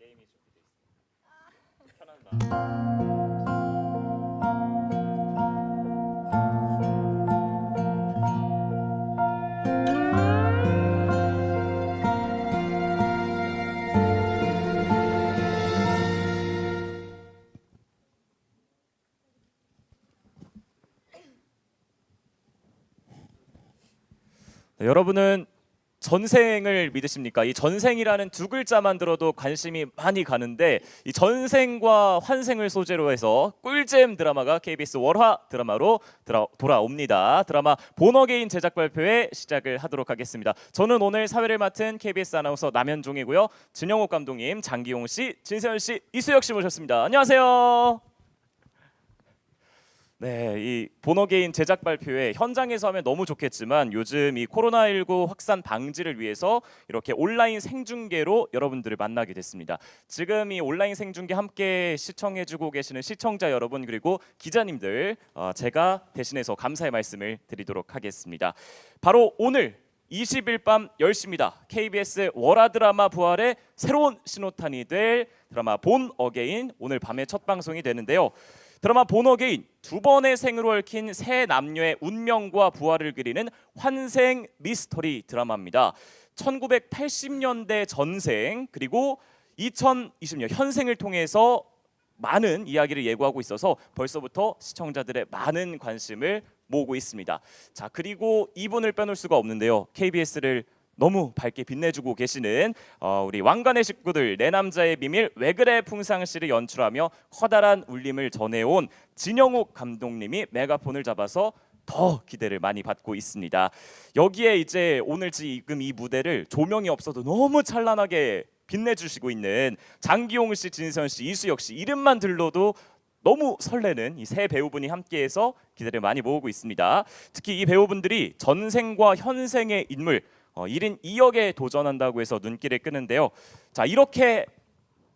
게임이 준비되어 있습니다. 편한 마음. 네, 여러분은 전생을 믿으십니까? 이 전생이라는 두 글자만 들어도 관심이 많이 가는데 이 전생과 환생을 소재로 해서 꿀잼 드라마가 KBS 월화 드라마로 돌아옵니다. 드라마 본어게인 제작 발표회 시작을 하도록 하겠습니다. 저는 오늘 사회를 맡은 KBS 아나운서 남현종이고요. 진영옥 감독님, 장기용 씨, 진세현 씨, 이수혁 씨 모셨습니다. 안녕하세요. 네, 이 본어게인 제작 발표회 현장에서 하면 너무 좋겠지만 요즘 이 코로나19 확산 방지를 위해서 이렇게 온라인 생중계로 여러분들을 만나게 됐습니다. 지금 이 온라인 생중계 함께 시청해주고 계시는 시청자 여러분 그리고 기자님들 제가 대신해서 감사의 말씀을 드리도록 하겠습니다. 바로 오늘 20일 밤 10시입니다. KBS 월화 드라마 부활의 새로운 신호탄이 될 드라마 본어게인 오늘 밤에 첫 방송이 되는데요. 드라마 본어게인 두 번의 생으로 얽힌 세 남녀의 운명과 부활을 그리는 환생 미스터리 드라마입니다. 1980년대 전생 그리고 2020년 현생을 통해서 많은 이야기를 예고하고 있어서 벌써부터 시청자들의 많은 관심을 모으고 있습니다. 자, 그리고 이분을 빼놓을 수가 없는데요. KBS를 너무 밝게 빛내주고 계시는 우리 왕관의 식구들 내 남자의 비밀 왜 그래 풍상시를 연출하며 커다란 울림을 전해온 진영옥 감독님이 메가폰을 잡아서 더 기대를 많이 받고 있습니다. 여기에 이제 오늘 지금 이 무대를 조명이 없어도 너무 찬란하게 빛내주시고 있는 장기용 씨, 진선 씨, 이수혁 씨 이름만 들러도 너무 설레는 이 세 배우분이 함께해서 기대를 많이 모으고 있습니다. 특히 이 배우분들이 전생과 현생의 인물 1인 2역에 도전한다고 해서 눈길을 끄는데요. 자, 이렇게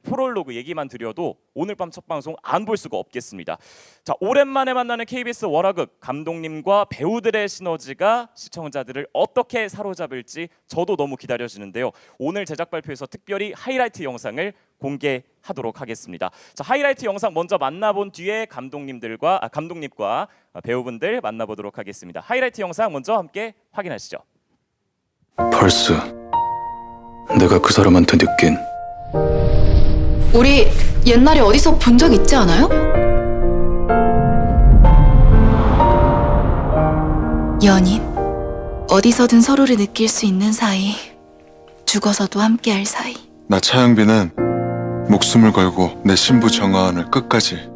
프롤로그 얘기만 드려도 오늘 밤 첫 방송 안 볼 수가 없겠습니다. 자, 오랜만에 만나는 KBS 월화극 감독님과 배우들의 시너지가 시청자들을 어떻게 사로잡을지 저도 너무 기다려지는데요. 오늘 제작 발표에서 특별히 하이라이트 영상을 공개하도록 하겠습니다. 자, 하이라이트 영상 먼저 만나본 뒤에 감독님과 배우분들 만나보도록 하겠습니다. 하이라이트 영상 먼저 함께 확인하시죠. 펄스, 내가 그 사람한테 느낀 우리 옛날에 어디서 본 적 있지 않아요? 연인. 어디서든 서로를 느낄 수 있는 사이. 죽어서도 함께할 사이. 나 차영빈은 목숨을 걸고 내 신부 정아은을 끝까지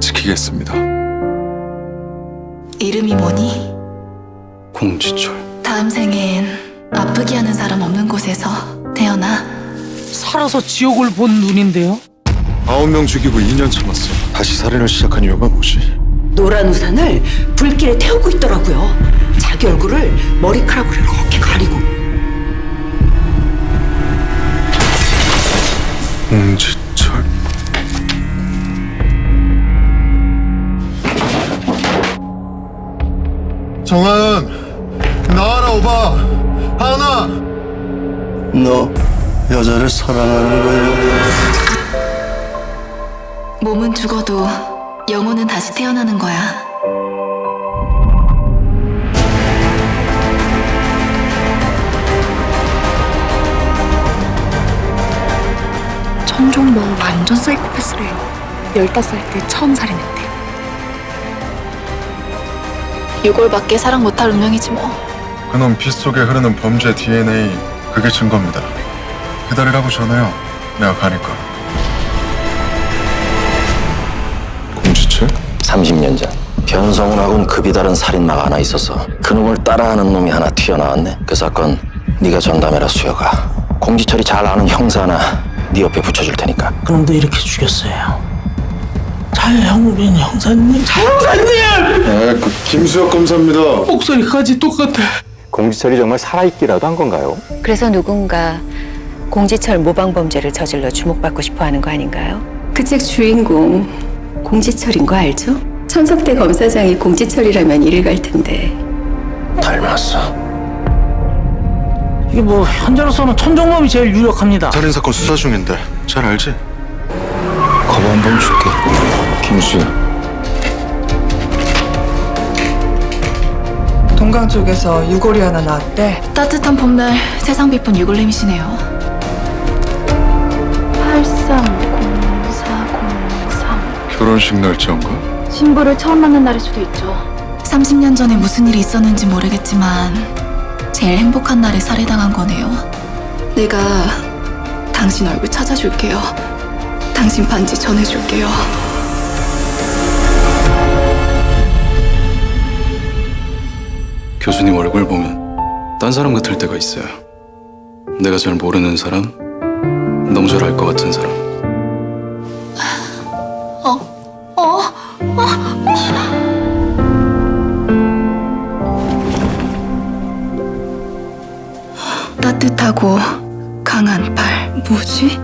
지키겠습니다. 이름이 뭐니? 공지철. 다음 생엔 아프게 하는 사람 없는 곳에서 태어나. 살아서 지옥을 본 눈인데요? 9명 죽이고 2년 참았어. 다시 살인을 시작한 이유가 뭐지? 노란 우산을 불길에 태우고 있더라고요. 자기 얼굴을 머리카락으로 이렇게 가리고. 공지철. 정아은 나와라 오바. 하은아, 너 여자를 사랑하는 거야? 몸은 죽어도 영혼은 다시 태어나는 거야. 천종 너 완전 사이코패스래. 15살 때 처음 살인했대. 6월밖에 사랑 못할 운명이지 뭐. 그놈 피 속에 흐르는 범죄 DNA 그게 증거입니다. 기다리라고 전해요. 내가 가니까. 공지철? 30년 전 변성훈하고는 급이 다른 살인마가 하나 있었어. 그놈을 따라하는 놈이 하나 튀어나왔네. 그 사건 네가 전담해라 수혁아. 공지철이 잘 아는 형사 하나 네 옆에 붙여줄 테니까. 그놈도 이렇게 죽였어요. 차영빈 형사님. 네, 그 김수혁 검사입니다. 목소리까지 똑같아. 공지철이 정말 살아있기라도 한 건가요? 그래서 누군가 공지철 모방범죄를 저질러 주목받고 싶어 하는 거 아닌가요? 그 책 주인공 공지철인 거 알죠? 천석대 검사장이 공지철이라면 이를 갈 텐데. 닮았어. 이게 뭐 현재로서는 천정범이 제일 유력합니다. 살인사건 수사 중인데 잘 알지? 거부 한번 줄게. 김수영. 동강 쪽에서 유골이 하나 나왔대. 따뜻한 봄날 세상 비쁜 유골렘이시네요. 830403. 결혼식 날짜인가? 신부를 처음 만난 날일 수도 있죠. 30년 전에 무슨 일이 있었는지 모르겠지만 제일 행복한 날에 살해당한 거네요. 내가 당신 얼굴 찾아줄게요. 당신 반지 전해줄게요. 교수님 얼굴 보면 딴 사람 같을 때가 있어요. 내가 잘 모르는 사람, 너무 잘 알 것 같은 사람. 따뜻하고 강한 팔. 뭐지?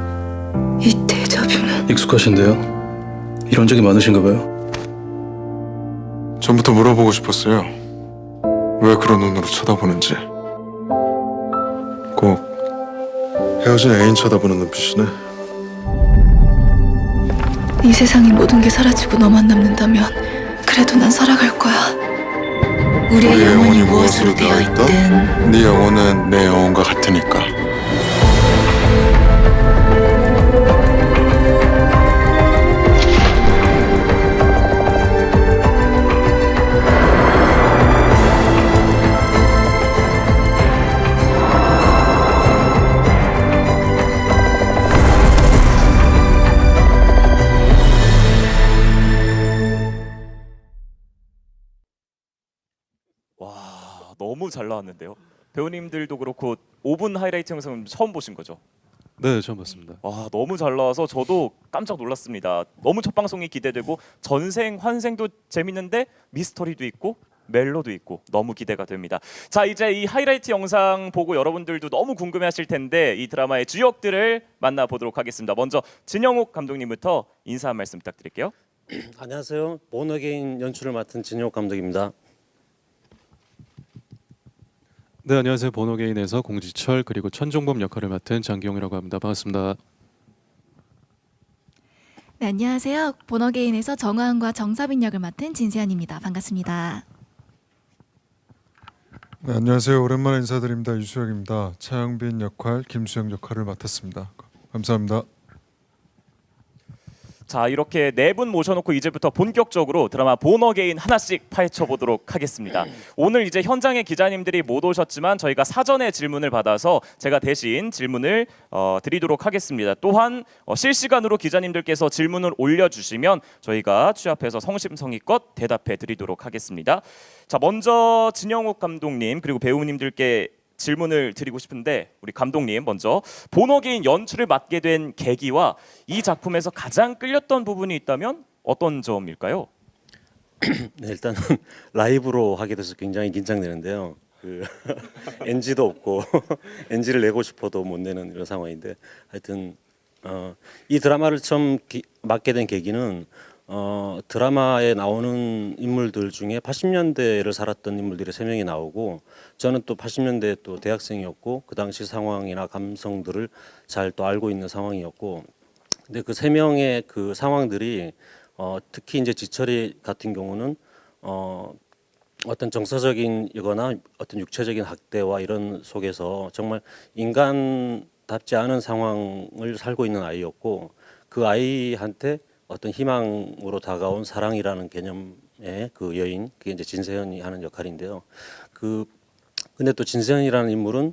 이 데자뷰는. 익숙하신데요? 이런 적이 많으신가 봐요. 전부터 물어보고 싶었어요. 왜 그런 눈으로 쳐다보는지. 꼭 헤어진 애인 쳐다보는 눈빛이네. 이 세상의 모든 게 사라지고 너만 남는다면 그래도 난 살아갈 거야. 우리의 영혼이 무엇으로 되어 있든 네 영혼은 내 영혼과 같으니까. 와, 너무 잘 나왔는데요. 배우님들도 그렇고 5분 하이라이트 영상은 처음 보신 거죠? 네, 처음 봤습니다. 와, 너무 잘 나와서 저도 깜짝 놀랐습니다. 너무 첫 방송이 기대되고 전생 환생도 재밌는데 미스터리도 있고 멜로도 있고 너무 기대가 됩니다. 자, 이제 이 하이라이트 영상 보고 여러분들도 너무 궁금해하실 텐데 이 드라마의 주역들을 만나보도록 하겠습니다. 먼저 진영욱 감독님부터 인사 한 말씀 부탁드릴게요. 안녕하세요. 본어게인 연출을 맡은 진영욱 감독입니다. 네, 안녕하세요. 본어게인에서 공지철 그리고 천종범 역할을 맡은 장기용이라고 합니다. 반갑습니다. 네, 안녕하세요. 본어게인에서 정화은과 정사빈 역을 맡은 진세연입니다. 반갑습니다. 네, 안녕하세요. 오랜만에 인사드립니다. 유수혁입니다. 차영빈 역할, 김수영 역할을 맡았습니다. 감사합니다. 자, 이렇게 네 분 모셔놓고 이제부터 본격적으로 드라마 본어게인 하나씩 파헤쳐보도록 하겠습니다. 오늘 이제 현장에 기자님들이 못 오셨지만 저희가 사전에 질문을 받아서 제가 대신 질문을 드리도록 하겠습니다. 또한 실시간으로 기자님들께서 질문을 올려주시면 저희가 취합해서 성심성의껏 대답해 드리도록 하겠습니다. 자, 먼저 진영욱 감독님 그리고 배우님들께 질문을 드리고 싶은데 우리 감독님 먼저 본어게인 연출을 맡게 된 계기와 이 작품에서 가장 끌렸던 부분이 있다면 어떤 점일까요? 네, 일단은 라이브로 하게 돼서 굉장히 긴장되는데요. NG도 없고 NG를 내고 싶어도 못 내는 이런 상황인데 하여튼 이 드라마를 처음 맡게 된 계기는 드라마에 나오는 인물들 중에 80년대를 살았던 인물들이 3명이 나오고 저는 또 80년대 또 대학생이었고 그 당시 상황이나 감성들을 잘 또 알고 있는 상황이었고 근데 그 3명의 그 상황들이 특히 이제 지철이 같은 경우는 어떤 정서적인이거나 어떤 육체적인 학대와 이런 속에서 정말 인간답지 않은 상황을 살고 있는 아이였고 그 아이한테 어떤 희망으로 다가온 사랑이라는 개념의 그 여인, 그게 이제 진세현이 하는 역할인데요. 근데 또 진세현이라는 인물은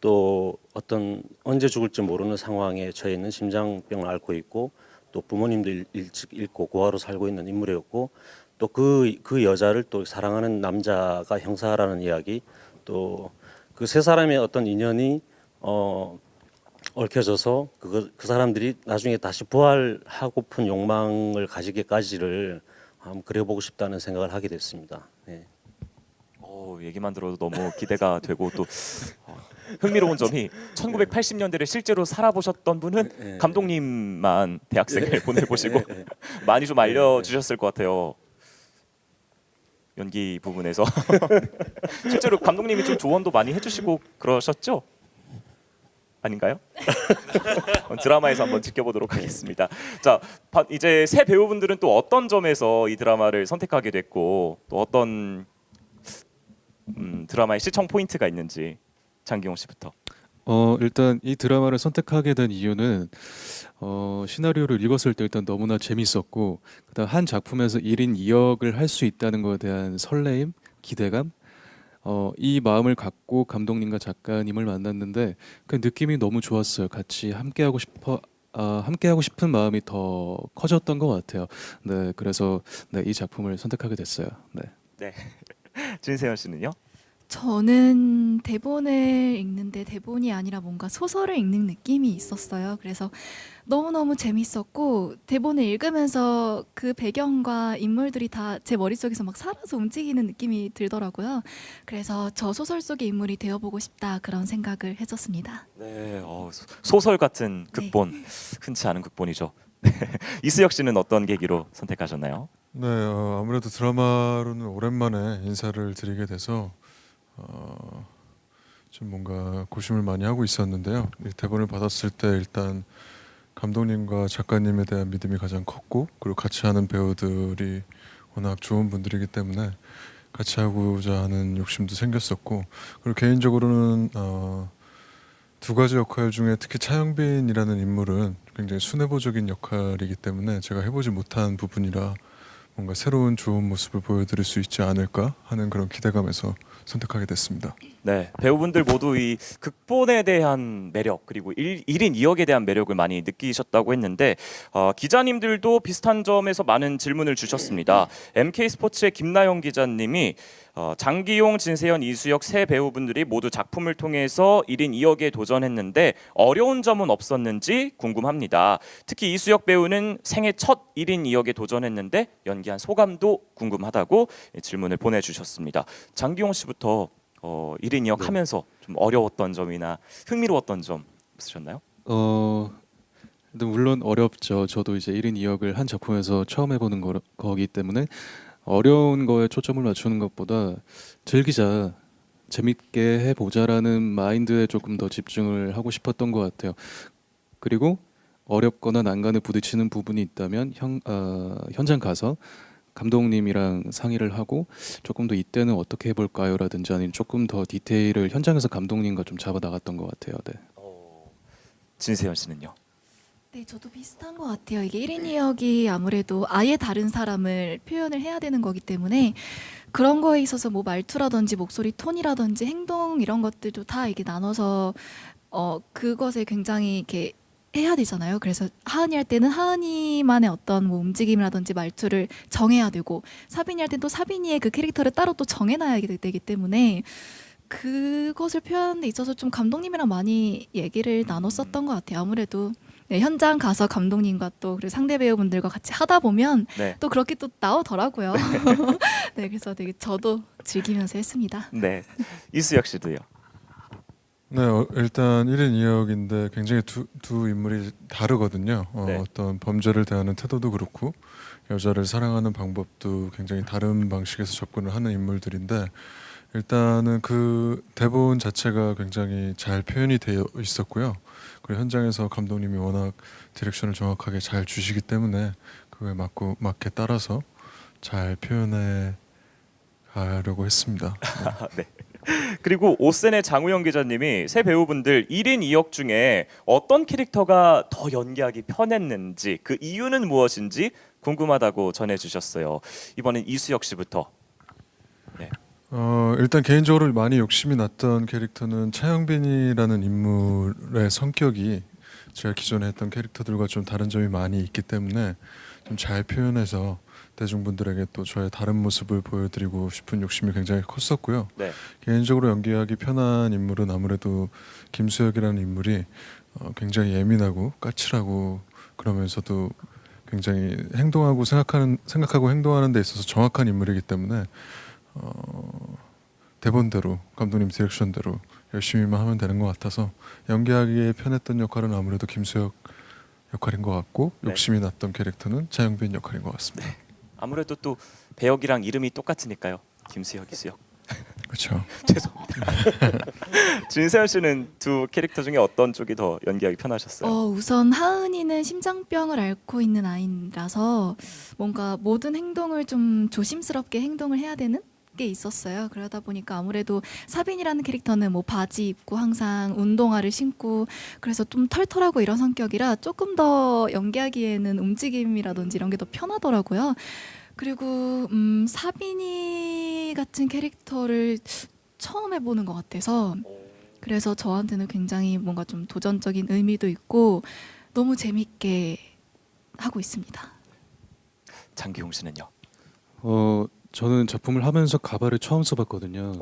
또 어떤 언제 죽을지 모르는 상황에 처해 있는 심장병을 앓고 있고 또 부모님도 일찍 잃고 고아로 살고 있는 인물이었고 또 그 여자를 또 사랑하는 남자가 형사라는 이야기, 또 그 세 사람의 어떤 인연이 얽혀져서 그 사람들이 나중에 다시 부활하고픈 욕망을 가지게까지를 한번 그려보고 싶다는 생각을 하게 됐습니다. 네. 얘기만 들어도 너무 기대가 되고 또 흥미로운 점이 1980년대를 실제로 살아보셨던 분은 감독님만 대학생을 보내보시고 많이 좀 알려주셨을 것 같아요. 연기 부분에서 실제로 감독님이 좀 조언도 많이 해주시고 그러셨죠? 아닌가요? 드라마에서 한번 지켜보도록 하겠습니다. 자, 이제 새 배우분들은 또 어떤 점에서 이 드라마를 선택하게 됐고 또 어떤 드라마의 시청 포인트가 있는지 장기용 씨부터. 일단 이 드라마를 선택하게 된 이유는 시나리오를 읽었을 때 일단 너무나 재밌었고 그다음 한 작품에서 1인 2역을 할 수 있다는 것에 대한 설레임, 기대감 이 마음을 갖고 감독님과 작가님을 만났는데 그 느낌이 너무 좋았어요. 같이 함께하고 싶은 마음이 더 커졌던 것 같아요. 네, 그래서 네, 이 작품을 선택하게 됐어요. 네. 네. 진세현 씨는요? 저는 대본을 읽는데 대본이 아니라 뭔가 소설을 읽는 느낌이 있었어요. 그래서 너무너무 재밌었고 대본을 읽으면서 그 배경과 인물들이 다 제 머릿속에서 막 살아서 움직이는 느낌이 들더라고요. 그래서 저 소설 속의 인물이 되어보고 싶다 그런 생각을 했었습니다. 네, 소설 같은 극본, 흔치 않은 극본이죠. 이수혁 씨는 어떤 계기로 선택하셨나요? 네, 아무래도 드라마로는 오랜만에 인사를 드리게 돼서 좀 뭔가 고심을 많이 하고 있었는데요. 이 대본을 받았을 때 일단 감독님과 작가님에 대한 믿음이 가장 컸고 그리고 같이 하는 배우들이 워낙 좋은 분들이기 때문에 같이 하고자 하는 욕심도 생겼었고 그리고 개인적으로는 두 가지 역할 중에 특히 차영빈이라는 인물은 굉장히 순애보적인 역할이기 때문에 제가 해보지 못한 부분이라 뭔가 새로운 좋은 모습을 보여드릴 수 있지 않을까 하는 그런 기대감에서 선택하게 됐습니다. 네, 배우분들 모두 이 극본에 대한 매력 그리고 1인 2역에 대한 매력을 많이 느끼셨다고 했는데 기자님들도 비슷한 점에서 많은 질문을 주셨습니다. MK스포츠의 김나영 기자님이 장기용, 진세현, 이수혁 세 배우분들이 모두 작품을 통해서 1인 2역에 도전했는데 어려운 점은 없었는지 궁금합니다. 특히 이수혁 배우는 생애 첫 1인 2역에 도전했는데 연기한 소감도 궁금하다고 질문을 보내주셨습니다. 장기용 씨부터 1인 2역 하면서 좀 어려웠던 점이나 흥미로웠던 점 있으셨나요? 물론 어렵죠. 저도 이제 1인 2역을 한 작품에서 처음 해보는 거기 때문에 어려운 거에 초점을 맞추는 것보다 즐기자, 재밌게 해보자라는 마인드에 조금 더 집중을 하고 싶었던 것 같아요. 그리고 어렵거나 난간에 부딪히는 부분이 있다면 현장 가서 감독님이랑 상의를 하고 조금 더 이때는 어떻게 해볼까요? 라든지 아니면 조금 더 디테일을 현장에서 감독님과 좀 잡아 나갔던 것 같아요. 네. 진세현 씨는요? 네, 저도 비슷한 것 같아요. 이게 1인 2역이 아무래도 아예 다른 사람을 표현을 해야 되는 거기 때문에 그런 거에 있어서 뭐 말투라든지 목소리 톤이라든지 행동 이런 것들도 다 이게 나눠서 그것에 굉장히 이렇게 해야 되잖아요. 그래서 하은이 할 때는 하은이만의 어떤 뭐 움직임이라든지 말투를 정해야 되고 사빈이 할 때는 또 사빈이의 그 캐릭터를 따로 또 정해놔야 되기 때문에 그것을 표현하는 데 있어서 좀 감독님이랑 많이 얘기를 나눴었던 것 같아요. 아무래도 네, 현장 가서 감독님과 또 그리고 상대 배우분들과 같이 하다 보면 또 그렇게 또 나오더라고요. 네, 그래서 되게 저도 즐기면서 했습니다. 네, 이수혁 씨도요. 네, 일단 1인 2역인데 굉장히 두 인물이 다르거든요. 어떤 범죄를 대하는 태도도 그렇고 여자를 사랑하는 방법도 굉장히 다른 방식에서 접근을 하는 인물들인데 일단은 그 대본 자체가 굉장히 잘 표현이 되어 있었고요. 그리고 현장에서 감독님이 워낙 디렉션을 정확하게 잘 주시기 때문에 그거에 맞게 따라서 잘 표현해 가려고 했습니다. 네. 그리고 오센의 장우영 기자님이 새 배우분들 1인 2역 중에 어떤 캐릭터가 더 연기하기 편했는지 그 이유는 무엇인지 궁금하다고 전해주셨어요. 이번엔 이수혁 씨부터. 네. 일단 개인적으로 많이 욕심이 났던 캐릭터는 차영빈이라는 인물의 성격이 제가 기존에 했던 캐릭터들과 좀 다른 점이 많이 있기 때문에 좀 잘 표현해서 대중분들에게 또 저의 다른 모습을 보여드리고 싶은 욕심이 굉장히 컸었고요. 네. 개인적으로 연기하기 편한 인물은 아무래도 김수혁이라는 인물이 굉장히 예민하고 까칠하고 그러면서도 굉장히 생각하고 행동하는 데 있어서 정확한 인물이기 때문에 대본대로 감독님 디렉션대로 열심히만 하면 되는 것 같아서 연기하기에 편했던 역할은 아무래도 김수혁 역할인 것 같고 욕심이 났던 캐릭터는 차영빈 역할인 것 같습니다. 아무래도 또 배역이랑 이름이 똑같으니까요. 김수혁, 이수혁. 그렇죠. 죄송합니다. 진세현 씨는 두 캐릭터 중에 어떤 쪽이 더 연기하기 편하셨어요? 우선 하은이는 심장병을 앓고 있는 아이라서 뭔가 모든 행동을 좀 조심스럽게 행동을 해야 되는 게 있었어요. 그러다 보니까 아무래도 사빈이라는 캐릭터는 뭐 바지 입고 항상 운동화를 신고 그래서 좀 털털하고 이런 성격이라 조금 더 연기하기에는 움직임이라든지 이런 게 더 편하더라고요. 그리고 사빈이 같은 캐릭터를 처음 해보는 것 같아서 그래서 저한테는 굉장히 뭔가 좀 도전적인 의미도 있고 너무 재밌게 하고 있습니다. 장기용 씨는요? 저는 작품을 하면서 가발을 처음 써봤거든요.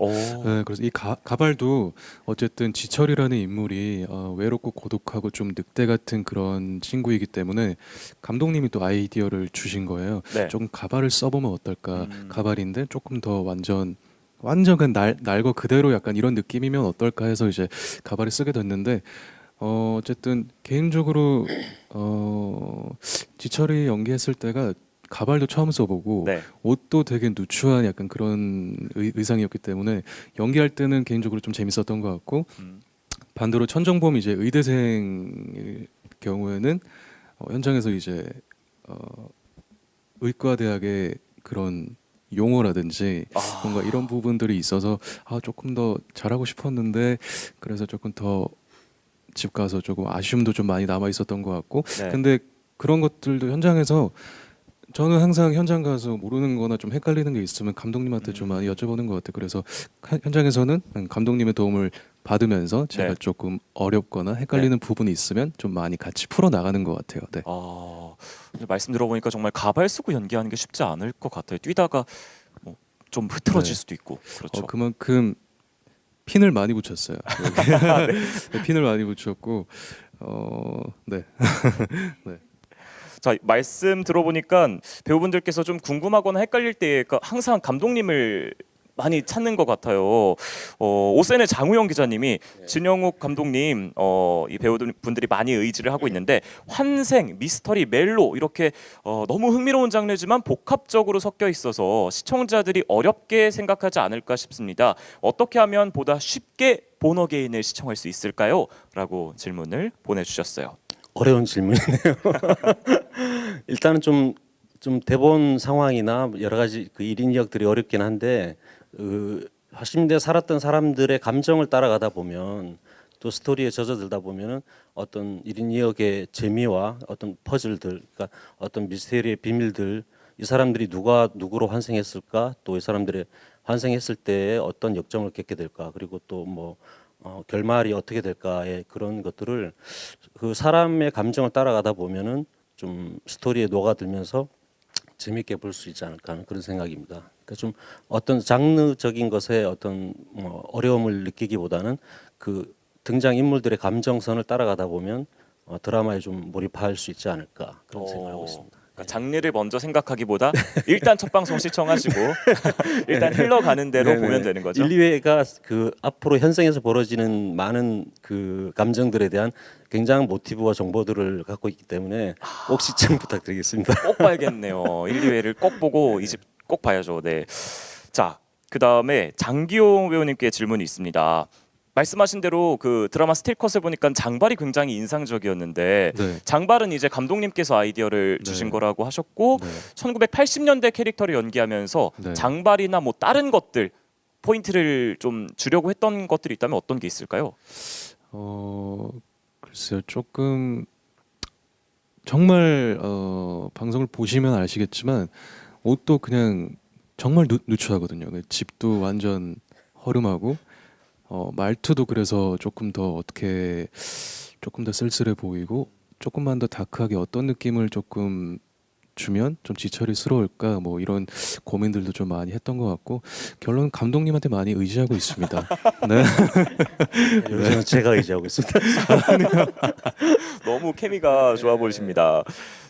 네, 그래서 이 가발도 어쨌든 지철이라는 인물이 외롭고 고독하고 좀 늑대 같은 그런 친구이기 때문에 감독님이 또 아이디어를 주신 거예요. 네. 조금 가발을 써보면 어떨까? 가발인데 조금 더 완전 그냥 날거 그대로 약간 이런 느낌이면 어떨까 해서 이제 가발을 쓰게 됐는데 어쨌든 개인적으로 지철이 연기했을 때가 가발도 처음 써보고 네. 옷도 되게 누추한 약간 그런 의상이었기 때문에 연기할 때는 개인적으로 좀 재밌었던 것 같고 반대로 천정범 이제 의대생일 경우에는 현장에서 이제 의과대학의 그런 용어라든지 뭔가 이런 부분들이 있어서 조금 더 잘하고 싶었는데 그래서 조금 더 집 가서 조금 아쉬움도 좀 많이 남아 있었던 것 같고 네. 근데 그런 것들도 현장에서 저는 항상 현장 가서 모르는 거나 좀 헷갈리는 게 있으면 감독님한테 좀 많이 여쭤보는 것 같아요. 그래서 현장에서는 감독님의 도움을 받으면서 제가 네. 조금 어렵거나 헷갈리는 부분이 있으면 좀 많이 같이 풀어나가는 것 같아요. 네. 말씀 들어보니까 정말 가발 쓰고 연기하는 게 쉽지 않을 것 같아요. 뛰다가 좀 흐트러질 네. 수도 있고. 그렇죠. 그만큼 핀을 많이 붙였어요. 네, 핀을 많이 붙였고 네. 네. 자, 말씀 들어보니까 배우분들께서 좀 궁금하거나 헷갈릴 때 항상 감독님을 많이 찾는 것 같아요. 오센의 장우영 기자님이 진영욱 감독님 이 배우분들이 많이 의지를 하고 있는데 환생, 미스터리, 멜로 이렇게 너무 흥미로운 장르지만 복합적으로 섞여 있어서 시청자들이 어렵게 생각하지 않을까 싶습니다. 어떻게 하면 보다 쉽게 본어게인을 시청할 수 있을까요? 라고 질문을 보내주셨어요. 어려운 질문이네요. 일단은 좀 대본 상황이나 여러 가지 그 1인 2역들이 어렵긴 한데 80년대 살았던 사람들의 감정을 따라가다 보면 또 스토리에 젖어들다 보면은 어떤 1인 2역의 재미와 어떤 퍼즐들, 그러니까 어떤 미스테리의 비밀들, 이 사람들이 누가 누구로 환생했을까, 또 이 사람들의 환생했을 때 어떤 역정을 겪게 될까, 그리고 또 뭐 결말이 어떻게 될까의 그런 것들을 그 사람의 감정을 따라가다 보면은 좀 스토리에 녹아들면서 재밌게 볼 수 있지 않을까 하는 그런 생각입니다. 그러니까 좀 어떤 장르적인 것에 어떤 어려움을 느끼기보다는 그 등장 인물들의 감정선을 따라가다 보면 드라마에 좀 몰입할 수 있지 않을까 그런 생각을 하고 있습니다. 그러니까 장르를 먼저 생각하기보다 일단 첫 방송 시청하시고 일단 흘러가는 대로 네네. 보면 되는 거죠. 1, 2회가 그 앞으로 현생에서 벌어지는 많은 그 감정들에 대한 굉장한 모티브와 정보들을 갖고 있기 때문에 꼭 시청 부탁드리겠습니다. 꼭 봐야겠네요. 1, 2회를 꼭 보고 이 집 꼭 봐야죠. 네. 자, 그다음에 장기용 배우님께 질문이 있습니다. 말씀하신 대로 그 드라마 스틸컷을 보니까 장발이 굉장히 인상적이었는데 네. 장발은 이제 감독님께서 아이디어를 주신 거라고 하셨고 1980년대 캐릭터를 연기하면서 장발이나 뭐 다른 것들 포인트를 좀 주려고 했던 것들이 있다면 어떤 게 있을까요? 글쎄요, 조금 정말 방송을 보시면 아시겠지만 옷도 그냥 정말 누추하거든요. 집도 완전 허름하고 말투도 그래서 조금 더 쓸쓸해 보이고 조금만 더 다크하게 어떤 느낌을 조금 주면 좀 지철이스러울까 뭐 이런 고민들도 좀 많이 했던 것 같고 결론 감독님한테 많이 의지하고 있습니다. 네. 요즘은 제가 의지하고 있습니다. 너무 케미가 좋아 보이십니다.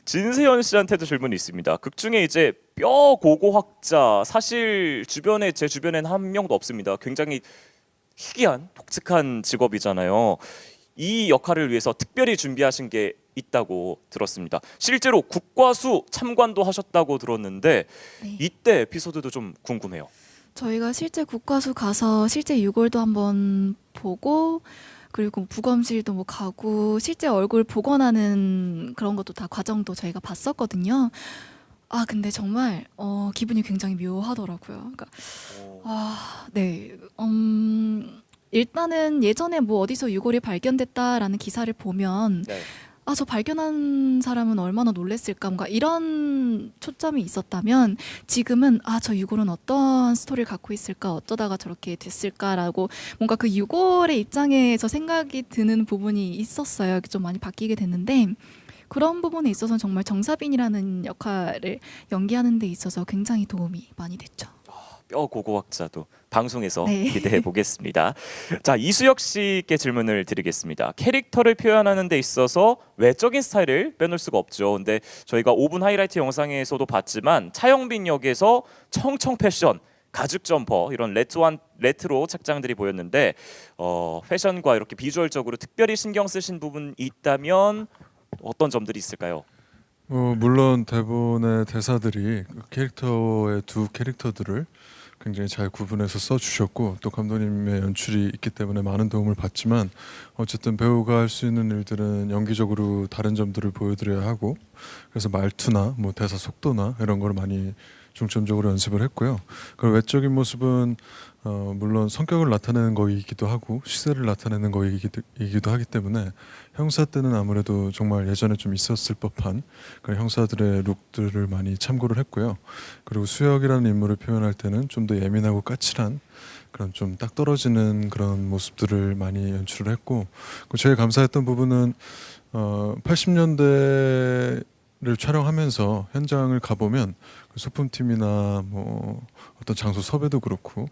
진세현 씨한테도 질문이 있습니다. 극 중에 이제 뼈 고고학자 사실 제 주변엔 한 명도 없습니다. 굉장히 희귀한 독특한 직업이잖아요. 이 역할을 위해서 특별히 준비하신 게 있다고 들었습니다. 실제로 국과수 참관도 하셨다고 들었는데 이때 에피소드도 좀 궁금해요. 저희가 실제 국과수 가서 실제 유골도 한번 보고 그리고 부검실도 뭐 가고 실제 얼굴 복원하는 그런 것도 다 과정도 저희가 봤었거든요. 아 근데 정말 기분이 굉장히 묘하더라고요. 그러니까 네. 일단은 예전에 뭐 어디서 유골이 발견됐다라는 기사를 보면 네. 아, 저 발견한 사람은 얼마나 놀랬을까 뭔가 이런 초점이 있었다면 지금은 아, 저 유골은 어떤 스토리를 갖고 있을까 어쩌다가 저렇게 됐을까라고 뭔가 그 유골의 입장에서 생각이 드는 부분이 있었어요. 좀 많이 바뀌게 됐는데 그런 부분에 있어서는 정말 정사빈이라는 역할을 연기하는 데 있어서 굉장히 도움이 많이 됐죠. 뼈 고고학자도 방송에서 네. 기대해 보겠습니다. 자, 이수혁 씨께 질문을 드리겠습니다. 캐릭터를 표현하는 데 있어서 외적인 스타일을 빼놓을 수가 없죠. 근데 저희가 5분 하이라이트 영상에서도 봤지만 차영빈 역에서 청청 패션, 가죽 점퍼 이런 레트로 착장들이 보였는데 패션과 이렇게 비주얼적으로 특별히 신경 쓰신 부분이 있다면 어떤 점들이 있을까요? 물론 대본의 대사들이 그 캐릭터의 두 캐릭터들을 굉장히 잘 구분해서 써주셨고 또 감독님의 연출이 있기 때문에 많은 도움을 받지만 어쨌든 배우가 할 수 있는 일들은 연기적으로 다른 점들을 보여드려야 하고 그래서 말투나 뭐 대사 속도나 이런 걸 많이 중점적으로 연습을 했고요. 그 외적인 모습은 물론 성격을 나타내는 거이기도 하고 시세를 나타내는 거이기도 하기 때문에 형사 때는 아무래도 정말 예전에 좀 있었을 법한 그런 형사들의 룩들을 많이 참고를 했고요. 그리고 수혁이라는 인물을 표현할 때는 좀 더 예민하고 까칠한 그런 좀 딱 떨어지는 그런 모습들을 많이 연출을 했고 제일 감사했던 부분은 80년대 를 촬영하면서 현장을 가보면 그 소품팀이나 뭐 어떤 장소 섭외도 그렇고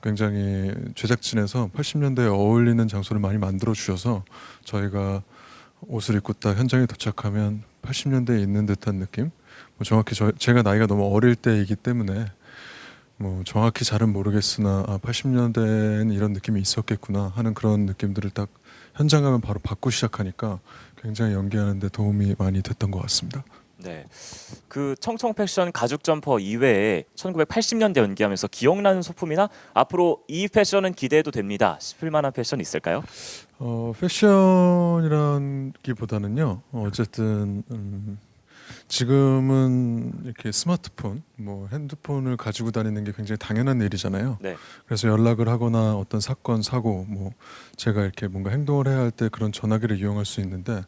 굉장히 제작진에서 80년대에 어울리는 장소를 많이 만들어 주셔서 저희가 옷을 입고 딱 현장에 도착하면 80년대에 있는 듯한 느낌? 뭐 정확히 제가 나이가 너무 어릴 때이기 때문에 뭐 정확히 잘은 모르겠으나 80년대에는 이런 느낌이 있었겠구나 하는 그런 느낌들을 딱 현장 가면 바로 받고 시작하니까 굉장히 연기하는 데 도움이 많이 됐던 것 같습니다. 네, 그 청청 패션 가죽 점퍼 이외에 1980년대 연기하면서 기억나는 소품이나 앞으로 이 패션은 기대해도 됩니다 싶을 만한 패션 있을까요? 패션이라기보다는요. 어쨌든 지금은 이렇게 스마트폰, 뭐 핸드폰을 가지고 다니는 게 굉장히 당연한 일이잖아요. 네. 그래서 연락을 하거나 어떤 사건, 사고, 뭐 제가 이렇게 뭔가 행동을 해야 할 때 그런 전화기를 이용할 수 있는데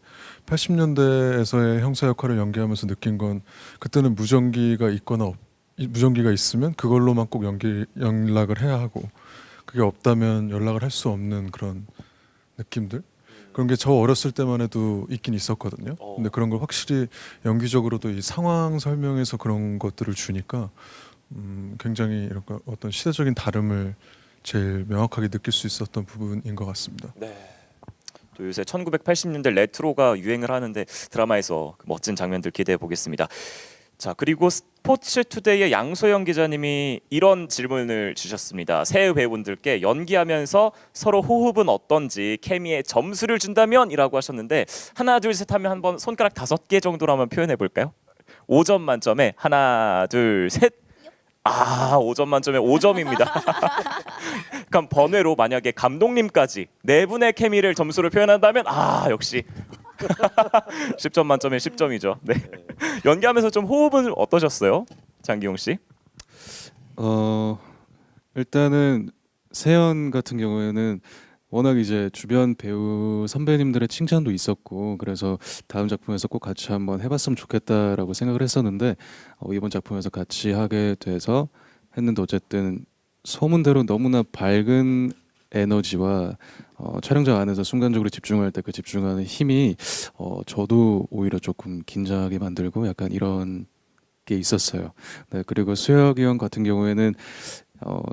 80년대에서의 형사 역할을 연기하면서 느낀 건 그때는 무전기가 있거나 무전기가 있으면 그걸로만 꼭 연락을 해야 하고 그게 없다면 연락을 할 수 없는 그런 느낌들. 그런 게 저 어렸을 때만 해도 있긴 있었거든요. 근데 그런 걸 확실히 연기적으로도 이 상황 설명에서 그런 것들을 주니까 굉장히 이런 어떤 시대적인 다름을 제일 명확하게 느낄 수 있었던 부분인 것 같습니다. 네. 또 요새 1980년대 레트로가 유행을 하는데 드라마에서 그 멋진 장면들 기대해 보겠습니다. 자, 그리고 스포츠투데이의 양소영 기자님이 이런 질문을 주셨습니다. 새 배우분들께 연기하면서 서로 호흡은 어떤지 케미에 점수를 준다면 이라고 하셨는데 하나 둘 셋 하면 한번 손가락 5개 정도로 한번 표현해 볼까요? 5점 만점에 하나 둘 셋. 5점 만점에 5점입니다. 그럼 번외로 만약에 감독님까지 네 분의 케미를 점수를 표현한다면 역시 10점 만점에 10점이죠. 네. 연기하면서 좀 호흡은 어떠셨어요, 장기용 씨? 일단은 세연 같은 경우에는 워낙 이제 주변 배우 선배님들의 칭찬도 있었고 그래서 다음 작품에서 꼭 같이 한번 해봤으면 좋겠다라고 생각을 했었는데 이번 작품에서 같이 하게 돼서 했는데 어쨌든 소문대로 너무나 밝은 에너지와 촬영장 안에서 순간적으로 집중할 때 그 집중하는 힘이 저도 오히려 조금 긴장하게 만들고 약간 이런 게 있었어요. 네, 그리고 수혁이 형 같은 경우에는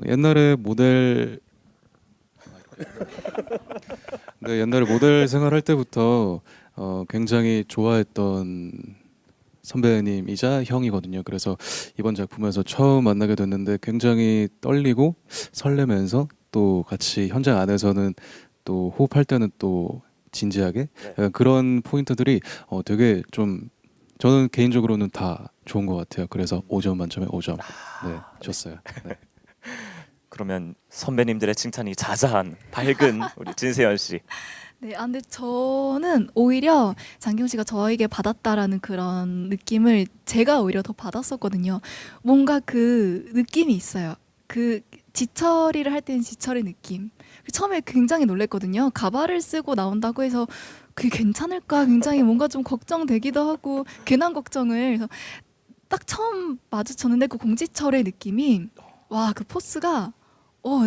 옛날에 모델 생활할 때부터 굉장히 좋아했던 선배님이자 형이거든요. 그래서 이번 작품에서 처음 만나게 됐는데 굉장히 떨리고 설레면서 또 같이 현장 안에서는 또 호흡할 때는 또 진지하게 약간 그런 포인트들이 되게 좀 저는 개인적으로는 다 좋은 것 같아요. 그래서 5점 만점에 5점 네, 줬어요. 네. 그러면 선배님들의 칭찬이 자자한 밝은 우리 진세연 씨. 네, 근데 저는 오히려 장기영 씨가 저에게 받았다라는 그런 느낌을 제가 오히려 더 받았었거든요. 뭔가 그 느낌이 있어요. 그 지철이를 할 때는 지철의 느낌. 처음에 굉장히 놀랬거든요. 가발을 쓰고 나온다고 해서 그게 괜찮을까 굉장히 뭔가 좀 걱정되기도 하고 괜한 걱정을. 그래서 딱 처음 마주쳤는데 그 공지철의 느낌이 와, 그 포스가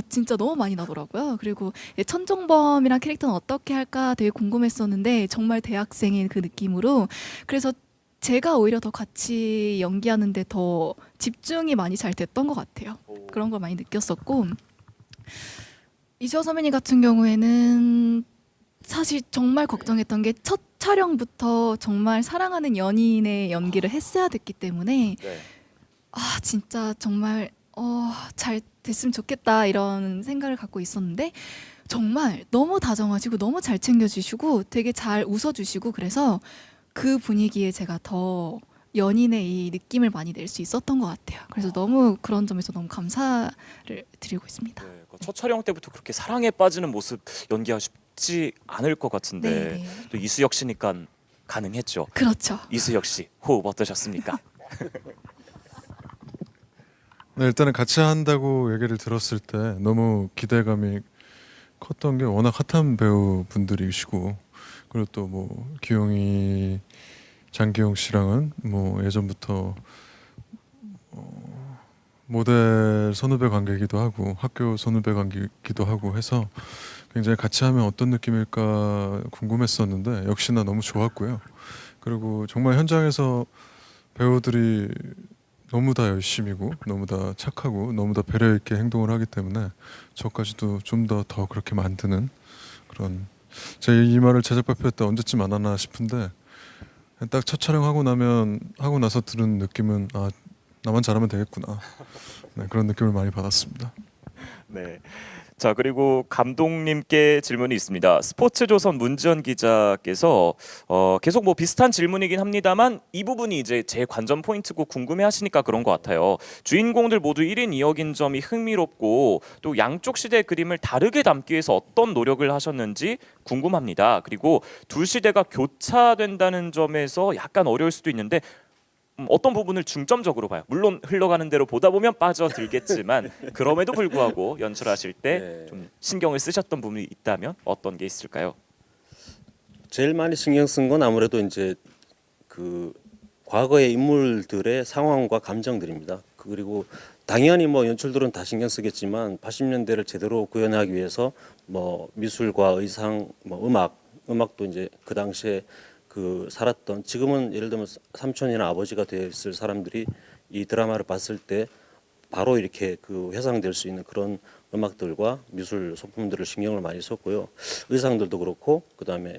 진짜 너무 많이 나더라고요. 그리고 천종범이란 캐릭터는 어떻게 할까 되게 궁금했었는데 정말 대학생의 그 느낌으로, 그래서 제가 오히려 더 같이 연기하는데 더 집중이 많이 잘 됐던 것 같아요. 그런 걸 많이 느꼈었고, 이수연 선배님 같은 경우에는 사실 정말 걱정했던 게 첫 촬영부터 정말 사랑하는 연인의 연기를 했어야 됐기 때문에 진짜 정말 잘 됐으면 좋겠다 이런 생각을 갖고 있었는데 정말 너무 다정하시고 너무 잘 챙겨주시고 되게 잘 웃어주시고, 그래서 그 분위기에 제가 더 연인의 이 느낌을 많이 낼 수 있었던 것 같아요. 그래서 너무 그런 점에서 너무 감사를 드리고 있습니다. 네, 첫 촬영 때부터 그렇게 사랑에 빠지는 모습 연기하기 쉽지 않을 것 같은데 네. 또 이수혁 씨니까 가능했죠. 그렇죠. 이수혁 씨 호흡 어떠셨습니까? 네, 일단은 같이 한다고 얘기를 들었을 때 너무 기대감이 컸던 게 워낙 핫한 배우분들이시고, 그리고 또 뭐 기용이 장기영 씨랑은 뭐 예전부터 모델 선후배 관계이기도 하고 학교 선후배 관계이기도 하고 해서 굉장히 같이 하면 어떤 느낌일까 궁금했었는데 역시나 너무 좋았고요. 그리고 정말 현장에서 배우들이 너무 다 열심이고 너무 다 착하고 너무 다 배려 있게 행동을 하기 때문에 저까지도 좀 더 그렇게 만드는 그런, 제가 이 말을 제작 발표 때 언제쯤 안 하나 싶은데 딱 첫 촬영하고 나서 들은 느낌은 나만 잘하면 되겠구나. 네, 그런 느낌을 많이 받았습니다. 네. 자, 그리고 감독님께 질문이 있습니다. 스포츠조선 문지연 기자께서 계속 뭐 비슷한 질문이긴 합니다만 이 부분이 이제 제 관전 포인트고 궁금해하시니까 그런 것 같아요. 주인공들 모두 1인 2역인 점이 흥미롭고 또 양쪽 시대의 그림을 다르게 담기 위해서 어떤 노력을 하셨는지 궁금합니다. 그리고 두 시대가 교차된다는 점에서 약간 어려울 수도 있는데 어떤 부분을 중점적으로 봐요? 물론 흘러가는 대로 보다 보면 빠져들겠지만 그럼에도 불구하고 연출하실 때 좀 신경을 쓰셨던 부분이 있다면 어떤 게 있을까요? 제일 많이 신경 쓴 건 아무래도 이제 그 과거의 인물들의 상황과 감정들입니다. 그리고 당연히 뭐 연출들은 다 신경 쓰겠지만 80년대를 제대로 구현하기 위해서 뭐 미술과 의상, 뭐 음악도 이제 그 당시에 그 살았던, 지금은 예를 들면 삼촌이나 아버지가 됐을 사람들이 이 드라마를 봤을 때 바로 이렇게 그 회상될 수 있는 그런 음악들과 미술 소품들을 신경을 많이 썼고요. 의상들도 그렇고 그다음에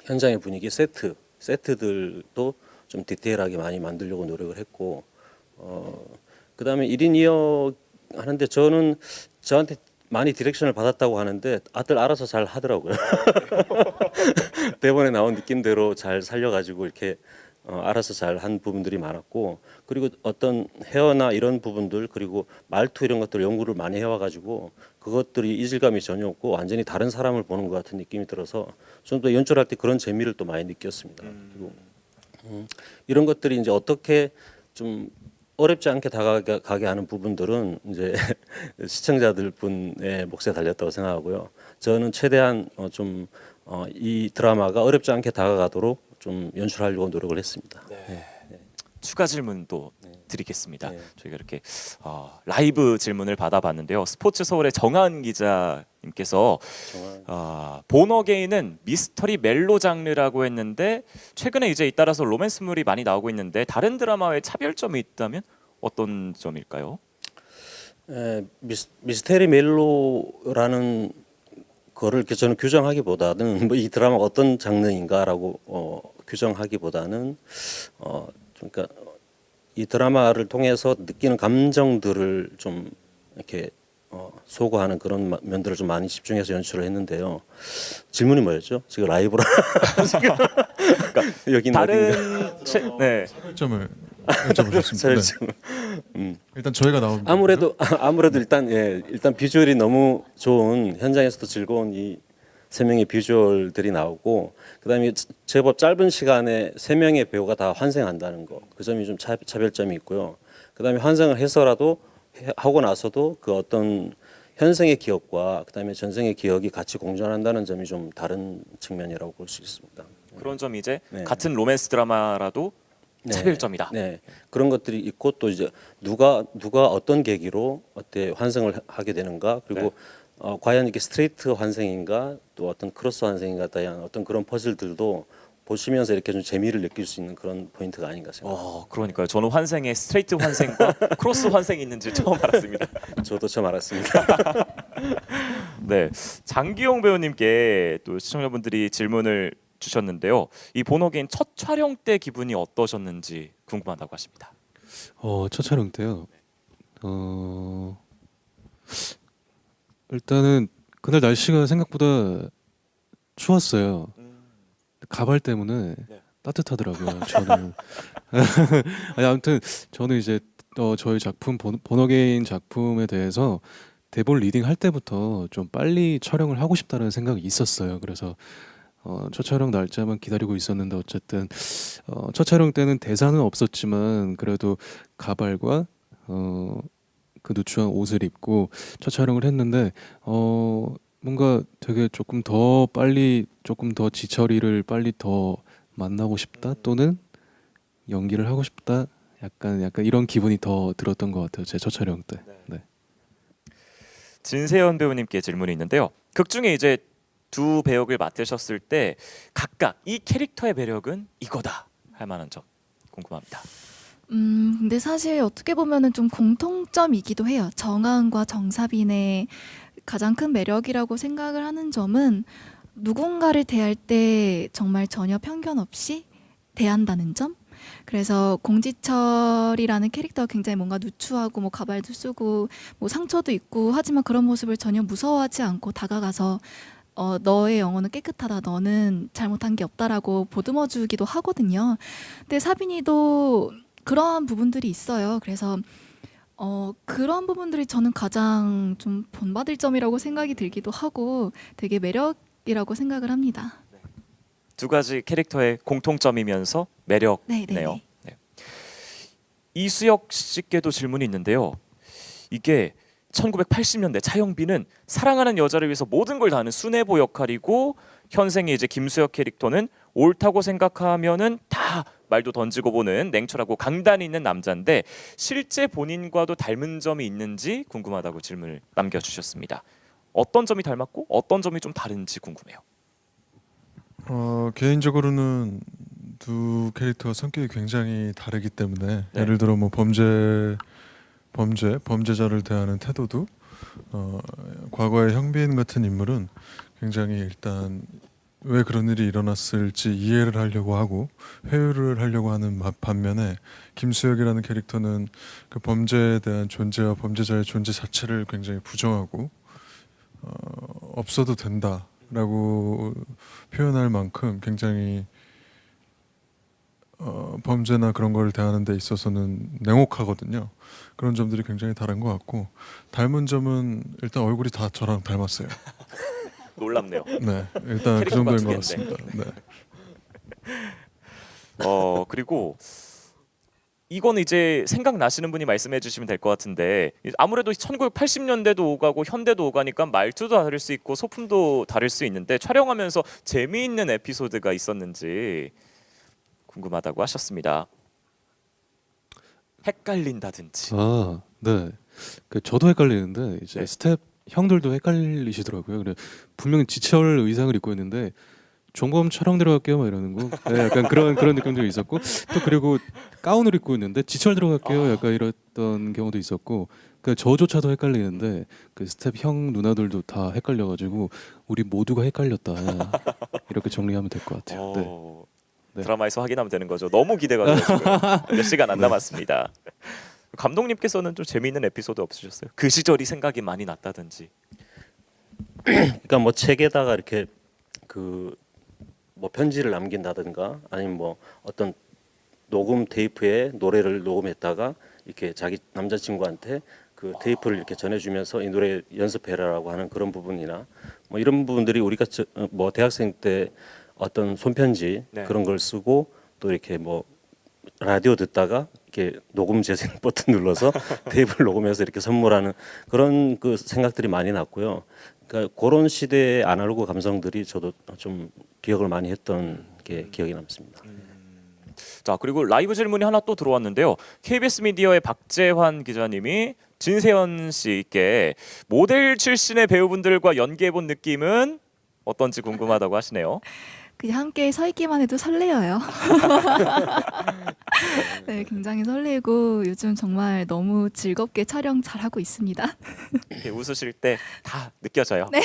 현장의 분위기, 세트들도 좀 디테일하게 많이 만들려고 노력을 했고, 그다음에 1인 2역 하는데 저한테 많이 디렉션을 받았다고 하는데 다들 알아서 잘 하더라고요. 대본에 나온 느낌대로 잘 살려가지고 이렇게 알아서 잘 한 부분들이 많았고, 그리고 어떤 헤어나 이런 부분들 그리고 말투 이런 것들 연구를 많이 해와가지고 그것들이 이질감이 전혀 없고 완전히 다른 사람을 보는 것 같은 느낌이 들어서 좀 더 연출할 때 그런 재미를 또 많이 느꼈습니다. 그리고 이런 것들이 이제 어떻게 좀 어렵지 않게 다가가게 하는 부분들은 이제 시청자들 분의 몫에 달렸다고 생각하고요. 저는 최대한 이 드라마가 어렵지 않게 다가가도록 좀 연출하려고 노력을 했습니다. 네. 추가 질문도 드리겠습니다. 저희가 이렇게 라이브 질문을 받아봤는데요. 스포츠 서울의 정하은 기자님께서 본 어게인은 미스터리 멜로 장르라고 했는데 최근에 이제 잇따라서 로맨스물이 많이 나오고 있는데 다른 드라마와의 차별점이 있다면 어떤 점일까요? 미스터리 멜로라는 거를 저는 규정하기보다는 뭐 이 드라마가 어떤 장르인가라고 규정하기보다는 그러니까 이 드라마를 통해서 느끼는 감정들을 좀 이렇게 소구하는 그런 면들을 좀 많이 집중해서 연출을 했는데요. 질문이 뭐였죠? 지금 라이브로 그러니까 여기 다른 차별점을 여쭤보셨습니다. 네. 일단 저희가 나온 아무래도 일단 비주얼이 너무 좋은, 현장에서도 즐거운 이 세 명의 비주얼들이 나오고, 그다음에 제법 짧은 시간에 세 명의 배우가 다 환생한다는 거, 그 점이 좀 차별점이 있고요. 그다음에 환생을 해서라도 하고 나서도 그 어떤 현생의 기억과 그다음에 전생의 기억이 같이 공존한다는 점이 좀 다른 측면이라고 볼 수 있습니다. 그런 점이 이제 같은 로맨스 드라마라도 차별점이다. 네, 그런 것들이 있고, 또 이제 누가 어떤 계기로 어때 환생을 하게 되는가, 그리고 과연 이게 스트레이트 환생인가 또 어떤 크로스 환생인가 다양한 어떤 그런 퍼즐들도 보시면서 이렇게 좀 재미를 느낄 수 있는 그런 포인트가 아닌가 생각합니다. 그러니까요. 저는 환생에 스트레이트 환생과 크로스 환생이 있는지 처음 알았습니다. 저도 처음 알았습니다. 네, 장기용 배우님께 또 시청자분들이 질문을 주셨는데요. 이 본어게인 첫 촬영 때 기분이 어떠셨는지 궁금하다고 하십니다. 첫 촬영 때요. 일단은 그날 날씨가 생각보다 추웠어요. 가발 때문에 따뜻하더라고요. 저는. 아니, 아무튼 저는 이제 저희 작품 본어게인 작품에 대해서 대본 리딩 할 때부터 좀 빨리 촬영을 하고 싶다는 생각이 있었어요. 그래서 첫 촬영 날짜만 기다리고 있었는데, 어쨌든 첫 촬영 때는 대사는 없었지만 그래도 가발과 그 누추한 옷을 입고 첫 촬영을 했는데, 뭔가 되게 조금 더 빨리, 조금 더 지철이를 빨리 더 만나고 싶다, 또는 연기를 하고 싶다, 약간 이런 기분이 더 들었던 것 같아요, 제 첫 촬영 때. 네. 진세현 배우님께 질문이 있는데요. 극 중에 이제 두 배역을 맡으셨을 때 각각 이 캐릭터의 매력은 이거다 할 만한 점 궁금합니다. 근데 사실 어떻게 보면은 좀 공통점이기도 해요. 정하은과 정사빈의 가장 큰 매력이라고 생각을 하는 점은 누군가를 대할 때 정말 전혀 편견 없이 대한다는 점. 그래서 공지철이라는 캐릭터가 굉장히 뭔가 누추하고 뭐 가발도 쓰고 뭐 상처도 있고 하지만 그런 모습을 전혀 무서워하지 않고 다가가서 너의 영혼은 깨끗하다, 너는 잘못한 게 없다라고 보듬어주기도 하거든요. 근데 사빈이도 그러한 부분들이 있어요. 그래서 그런 부분들이 저는 가장 좀 본받을 점이라고 생각이 들기도 하고 되게 매력이라고 생각을 합니다. 두 가지 캐릭터의 공통점이면서 매력이네요. 네. 이수혁 씨께도 질문이 있는데요. 이게 1980년대 차영빈은 사랑하는 여자를 위해서 모든 걸 다하는 순애보 역할이고, 현생의 이제 김수혁 캐릭터는 옳다고 생각하면은 다 말도 던지고 보는 냉철하고 강단이 있는 남자인데, 실제 본인과도 닮은 점이 있는지 궁금하다고 질문을 남겨주셨습니다. 어떤 점이 닮았고 어떤 점이 좀 다른지 궁금해요. 개인적으로는 두 캐릭터가 성격이 굉장히 다르기 때문에 네. 예를 들어 뭐 범죄자를 대하는 태도도 과거의 형빈 같은 인물은 굉장히 일단 왜 그런 일이 일어났을지 이해를 하려고 하고 회유를 하려고 하는 반면에, 김수혁이라는 캐릭터는 그 범죄에 대한 존재와 범죄자의 존재 자체를 굉장히 부정하고 없어도 된다라고 표현할 만큼 굉장히 범죄나 그런 걸 대하는 데 있어서는 냉혹하거든요. 그런 점들이 굉장히 다른 것 같고, 닮은 점은 일단 얼굴이 다 저랑 닮았어요. 놀랍네요. 네, 일단 그 정도인 것 같습니다. 네. 그리고 이건 이제 생각나시는 분이 말씀해 주시면 될 것 같은데, 아무래도 1980년대도 오가고 현대도 오가니까 말투도 다를 수 있고 소품도 다를 수 있는데, 촬영하면서 재미있는 에피소드가 있었는지 궁금하다고 하셨습니다. 헷갈린다든지. 네. 저도 헷갈리는데 이제 스텝 형들도 헷갈리시더라고요. 그래 분명히 지철 의상을 입고 있는데 종범 촬영 들어갈게요 막 이러는 거. 네, 약간 그런 느낌도 있었고, 또 그리고 가운을 입고 있는데 지철 들어갈게요 약간 이랬던 경우도 있었고, 저조차도 헷갈리는데 그 스텝 형 누나들도 다 헷갈려가지고 우리 모두가 헷갈렸다 이렇게 정리하면 될 것 같아요. 네. 드라마에서 확인하면 되는 거죠. 너무 기대가 되고요. 몇 시간 안 남았습니다. 감독님께서는 좀 재미있는 에피소드 없으셨어요? 그 시절이 생각이 많이 났다든지. 그러니까 뭐 책에다가 이렇게 뭐 편지를 남긴다든가, 아니면 뭐 어떤 녹음 테이프에 노래를 녹음했다가 이렇게 자기 남자친구한테 그 테이프를 이렇게 전해주면서 이 노래 연습해라라고 하는 그런 부분이나 뭐 이런 부분들이 우리가 뭐 대학생 때 어떤 손편지 네. 그런 걸 쓰고 또 이렇게 뭐 라디오 듣다가 이렇게 녹음 재생 버튼 눌러서 테이프를 녹음해서 이렇게 선물하는 그런 그 생각들이 많이 났고요. 그러니까 그런 시대의 아날로그 감성들이 저도 좀 기억을 많이 했던 게 기억이 남습니다. 자, 그리고 라이브 질문이 하나 또 들어왔는데요. KBS 미디어의 박재환 기자님이 진세현 씨께 모델 출신의 배우분들과 연기해본 느낌은 어떤지 궁금하다고 하시네요. 그냥 함께 서 있기만 해도 설레어요. 네, 굉장히 설레고 요즘 정말 너무 즐겁게 촬영 잘하고 있습니다. 이렇게 웃으실 때 다 느껴져요. 네.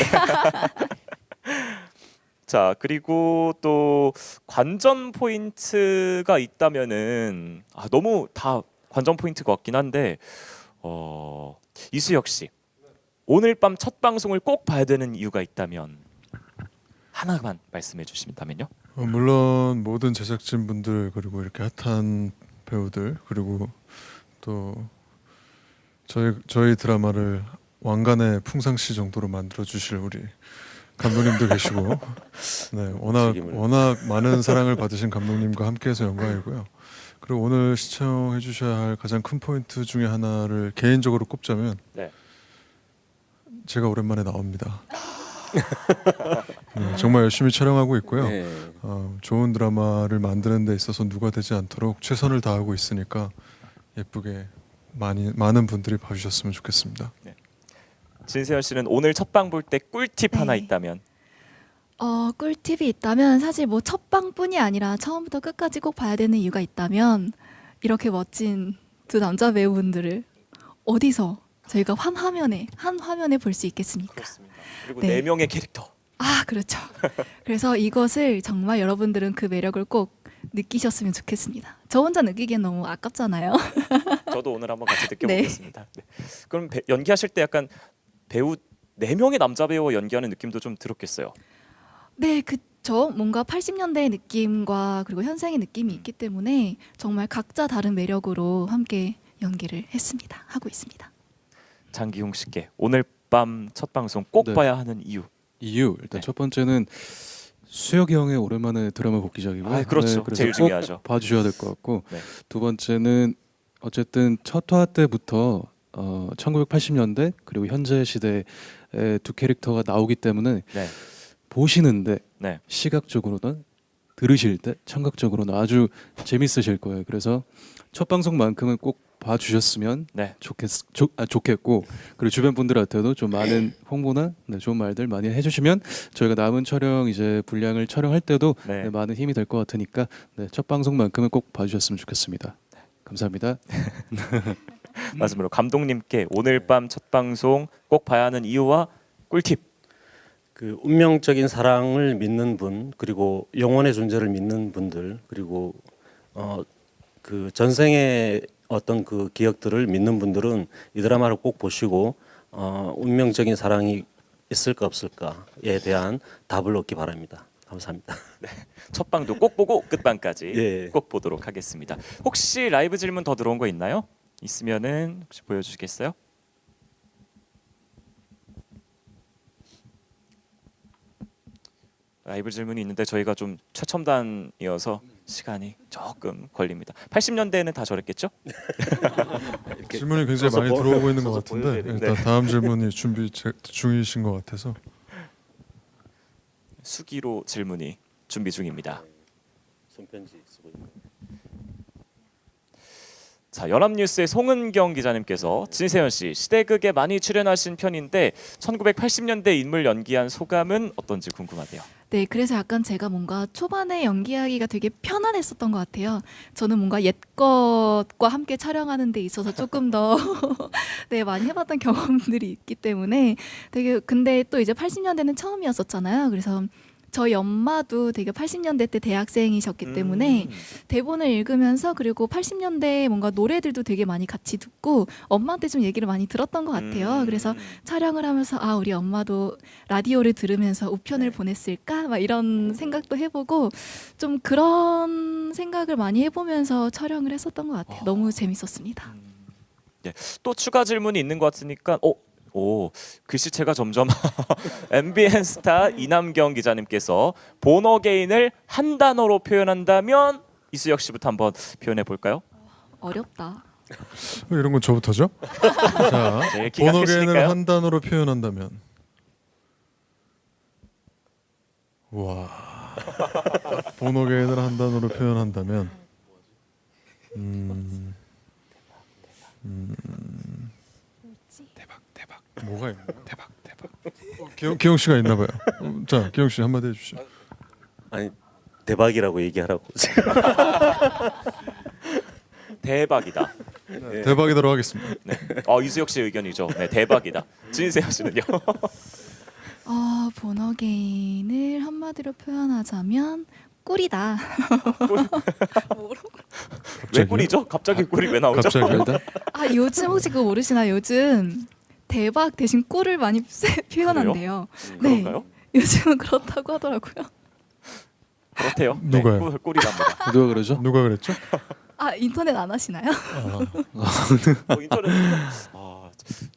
자, 그리고 또 관전 포인트가 있다면은 너무 다 관전 포인트 같긴 한데 이수혁 씨 오늘 밤 첫 방송을 꼭 봐야 되는 이유가 있다면 하나만 말씀해 주신다면요. 물론 모든 제작진 분들 그리고 이렇게 핫한 배우들 그리고 또 저희 드라마를 왕관의 풍상시 정도로 만들어 주실 우리 감독님도 계시고 네, 워낙 많은 사랑을 받으신 감독님과 함께해서 영광이고요. 그리고 오늘 시청해 주셔야 할 가장 큰 포인트 중에 하나를 개인적으로 꼽자면 네. 제가 오랜만에 나옵니다. 네, 정말 열심히 촬영하고 있고요. 네. 좋은 드라마를 만드는 데 있어서 누가 되지 않도록 최선을 다하고 있으니까 예쁘게 많은 분들이 봐주셨으면 좋겠습니다. 네. 진세현 씨는 오늘 첫방 볼 때 꿀팁 하나 있다면? 꿀팁이 있다면 사실 뭐 첫방뿐이 아니라 처음부터 끝까지 꼭 봐야 되는 이유가 있다면 이렇게 멋진 두 남자 배우분들을 어디서 저희가 한 화면에 볼 수 있겠습니까? 그렇습니다. 그리고 네. 4명의 캐릭터. 그렇죠. 그래서 이것을 정말 여러분들은 그 매력을 꼭 느끼셨으면 좋겠습니다. 저 혼자 느끼기엔 너무 아깝잖아요. 저도 오늘 한번 같이 느껴보겠습니다. 네. 그럼 연기하실 때 약간 배우 4명의 남자 배우와 연기하는 느낌도 좀 들었겠어요. 네, 그쵸. 뭔가 80년대의 느낌과 그리고 현생의 느낌이 있기 때문에 정말 각자 다른 매력으로 함께 연기를 하고 있습니다. 장기용 씨께 오늘 밤 첫 방송 꼭 네. 봐야 하는 이유. 일단 첫 번째는 수혁이 형의 오랜만에 드라마 복귀작이고요. 그렇죠. 그래서 제일 꼭 중요하죠. 봐주셔야 될 것 같고 네. 두 번째는 어쨌든 첫 화 때부터 1980년대 그리고 현재 시대의 두 캐릭터가 나오기 때문에 네. 보시는데 네. 시각적으로나 들으실 때 청각적으로는 아주 재밌으실 거예요. 그래서 첫 방송만큼은 꼭 봐주셨으면 네. 좋겠고 그리고 주변 분들한테도 좀 많은 홍보나 좋은 말들 많이 해주시면 저희가 남은 촬영 이제 분량을 촬영할 때도 네. 많은 힘이 될 것 같으니까 첫 방송만큼은 꼭 봐주셨으면 좋겠습니다. 감사합니다. 마지막으로 감독님께 오늘 밤 첫 방송 꼭 봐야 하는 이유와 꿀팁. 그 운명적인 사랑을 믿는 분 그리고 영혼의 존재를 믿는 분들 그리고 그 전생의 어떤 그 기억들을 믿는 분들은 이 드라마를 꼭 보시고 운명적인 사랑이 있을까 없을까에 대한 답을 얻기 바랍니다. 감사합니다. 네. 첫 방도 꼭 보고 끝방까지 예. 꼭 보도록 하겠습니다. 혹시 라이브 질문 더 들어온 거 있나요? 있으면은 혹시 보여주시겠어요? 라이브 질문이 있는데 저희가 좀 최첨단이어서 시간이 조금 걸립니다. 80년대에는 다 저랬겠죠? 질문이 굉장히 많이 들어오고 있는 것 같은데 일단 네. 다음 질문이 준비 중이신 것 같아서 수기로 질문이 준비 중입니다. 손편지 쓰고 있는. 자, 연합뉴스의 송은경 기자님께서 진세현 씨 시대극에 많이 출연하신 편인데 1980년대 인물 연기한 소감은 어떤지 궁금하대요. 네, 그래서 약간 제가 뭔가 초반에 연기하기가 되게 편안했었던 것 같아요. 저는 뭔가 옛 것과 함께 촬영하는 데 있어서 조금 더 네, 많이 해봤던 경험들이 있기 때문에 되게 근데 또 이제 80년대는 처음이었었잖아요. 그래서 저희 엄마도 되게 80년대 때 대학생이셨기 때문에 대본을 읽으면서 그리고 80년대 뭔가 노래들도 되게 많이 같이 듣고 엄마한테 좀 얘기를 많이 들었던 것 같아요. 그래서 촬영을 하면서 아 우리 엄마도 라디오를 들으면서 우편을 보냈을까 막 이런 생각도 해보고 좀 그런 생각을 많이 해보면서 촬영을 했었던 것 같아요. 너무 재밌었습니다. 예, 또 추가 질문이 있는 것 같으니까 글씨체가 점점 MBN 스타 이남경 기자님께서 본어게인을 한 단어로 표현한다면 이수혁 씨부터 한번 표현해 볼까요? 어렵다. 이런 건 저부터죠? 자, 네, 기가 본어게인을 크시니까요. 한 단어로 표현한다면 와 본어게인을 한 단어로 표현한다면 대박 뭐가 있나요? 대박 기영 씨가 있나 봐요. 자 기영 씨 한마디 해주시죠. 아니 대박이라고 얘기하라고. 대박이다. 네. 대박이다로 하겠습니다. 네. 이수혁 씨 의견이죠. 네, 대박이다. 진세현 씨는요? 본어게인을 한마디로 표현하자면 꿀이다. 왜 꿀이죠? 갑자기 꿀이 왜 나오죠? 요즘 혹시 그거 모르시나요? 요즘 대박 대신 꿀을 많이 표현한대요. 네. 그런가요? 요즘은 그렇다고 하더라고요. 그렇대요. 누가요? 네, 꿀이랍니다. 누가 그러죠? 누가 그랬죠? 인터넷 안 하시나요? 인터넷.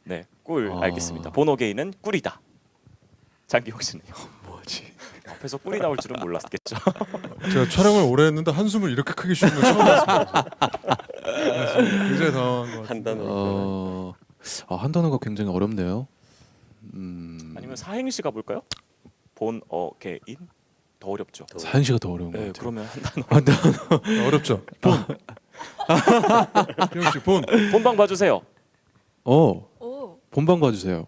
네, 꿀 알겠습니다. 본어게인은 꿀이다. 장기혁 씨는요? 뭐지? 앞에서 꿀이 나올 줄은 몰랐겠죠. 제가 촬영을 오래 했는데 한숨을 이렇게 크게 쉬는 걸 처음 봤습니다. 굉장히 당황한 것 같아요. 한 단어. 한 단어가 굉장히 어렵네요. 아니면 사행시 가볼까요? 본어게인 더 어렵죠. 사행시가 더 어려운 것 네, 같아요. 그러면 한 단어. 어렵죠. 기영 씨 본방 봐주세요. 본방 봐주세요.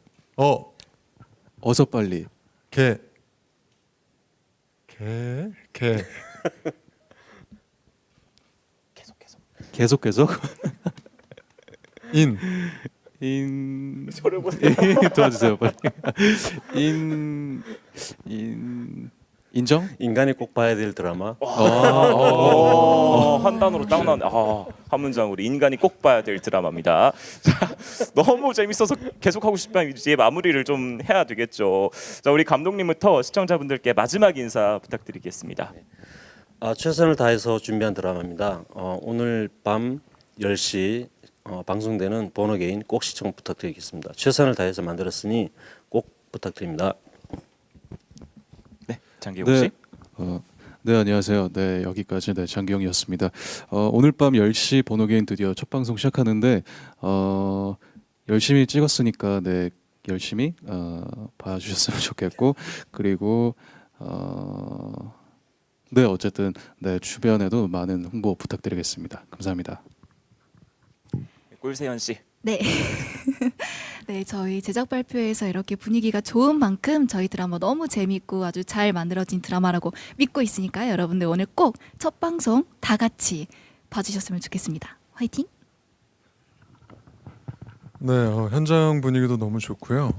어서 빨리. 개. 계속. 도와주세요 빨리. 인정? 인간이 꼭 봐야 될 드라마. 한 단어로 딱 나오네. 한 문장으로 인간이 꼭 봐야 될 드라마입니다. 자, 너무 재밌어서 계속 하고 싶지만 이제 마무리를 좀 해야 되겠죠. 자, 우리 감독님부터 시청자분들께 마지막 인사 부탁드리겠습니다. 최선을 다해서 준비한 드라마입니다. 오늘 밤 10시 방송되는 본어게인 꼭 시청 부탁드리겠습니다. 최선을 다해서 만들었으니 꼭 부탁드립니다. 네, 장기용 씨. 네, 안녕하세요. 네, 여기까지 장기용이었습니다. 오늘 밤 10시 본어게인 드디어 첫 방송 시작하는데 열심히 찍었으니까 네, 열심히 봐주셨으면 좋겠고 그리고 네, 어쨌든 네, 주변에도 많은 홍보 부탁드리겠습니다. 감사합니다. 꿀세현 씨. 네. 네, 저희 제작 발표에서 이렇게 분위기가 좋은 만큼 저희 드라마 너무 재밌고 아주 잘 만들어진 드라마라고 믿고 있으니까요. 여러분들 오늘 꼭 첫 방송 다 같이 봐주셨으면 좋겠습니다. 화이팅! 네, 현장 분위기도 너무 좋고요.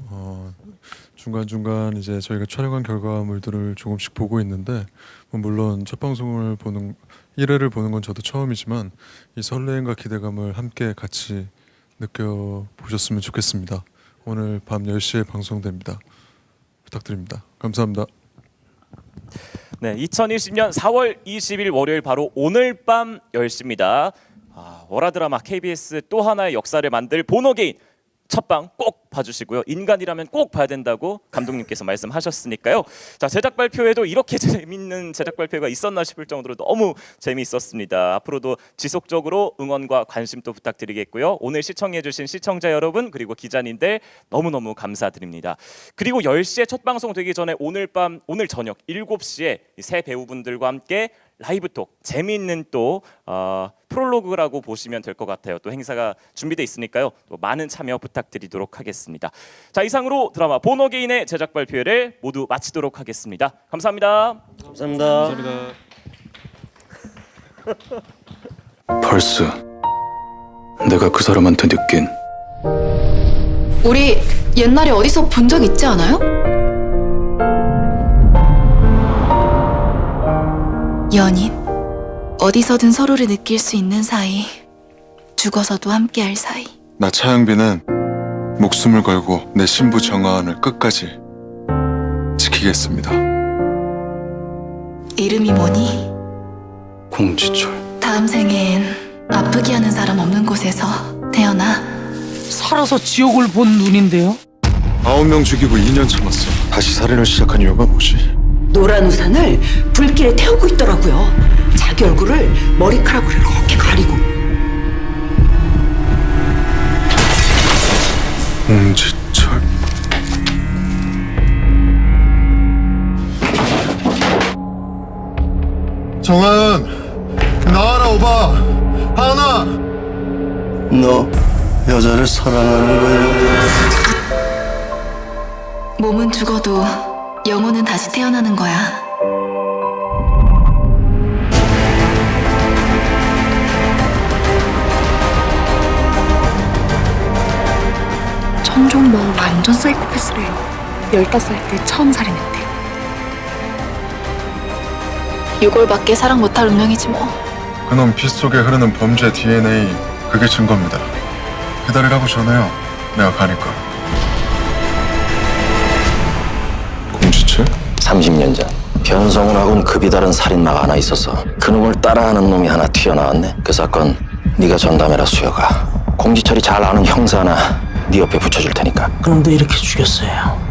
중간중간 이제 저희가 촬영한 결과물들을 조금씩 보고 있는데 물론 첫 방송을 보는 1회를 보는 건 저도 처음이지만 이 설레임과 기대감을 함께 같이 느껴보셨으면 좋겠습니다. 오늘 밤 10시에 방송됩니다. 부탁드립니다. 감사합니다. 네, 2020년 4월 20일 월요일 바로 오늘 밤 10시입니다. 월화드라마 KBS 또 하나의 역사를 만들 본어게인 첫방 꼭 봐주시고요. 인간이라면 꼭 봐야 된다고 감독님께서 말씀하셨으니까요. 자, 제작 발표에도 이렇게 재밌는 제작 발표가 있었나 싶을 정도로 너무 재미있었습니다. 앞으로도 지속적으로 응원과 관심 또 부탁드리겠고요. 오늘 시청해주신 시청자 여러분 그리고 기자님들 너무너무 감사드립니다. 그리고 10시에 첫 방송 되기 전에 오늘 저녁 7시에 새 배우분들과 함께 라이브톡 재미있는 또 프롤로그라고 보시면 될 것 같아요. 또 행사가 준비돼 있으니까요. 또 많은 참여 부탁드리도록 하겠습니다. 자, 이상으로 드라마 본어게인의 제작 발표를 모두 마치도록 하겠습니다. 감사합니다. 감사합니다. 벌써 내가 그 사람한테 느낀 우리 옛날에 어디서 본 적 있지 않아요? 연인. 어디서든 서로를 느낄 수 있는 사이. 죽어서도 함께할 사이. 나 차영빈은 목숨을 걸고 내 신부 정아은을 끝까지 지키겠습니다. 이름이 뭐니? 공지철. 다음 생엔 아프게 하는 사람 없는 곳에서 태어나. 살아서 지옥을 본 눈인데요. 9명 죽이고 2년 참았어. 다시 살인을 시작한 이유가 뭐지? 노란 우산을 불길에 태우고 있더라고요. 자기 얼굴을 머리카락으로 이렇게 가리고. 공지철. 정아은 나와라 오바. 하은아. 너 여자를 사랑하는 거야? 몸은 죽어도 영혼은 다시 태어나는 거야. 천종범 완전 사이코패스래요. 15살 때 처음 살인했대. 6월밖에 사랑 못할 운명이지 뭐. 그놈 피 속에 흐르는 범죄 DNA, 그게 증거입니다. 기다리라고 전해요. 내가 가니까. 공지철? 30년 전 변성훈하고는 급이 다른 살인마가 하나 있었어. 그놈을 따라하는 놈이 하나 튀어나왔네. 그 사건 네가 전담해라 수혁아. 공지철이 잘 아는 형사 하나 네 옆에 붙여줄 테니까. 그런데 이렇게 죽였어요.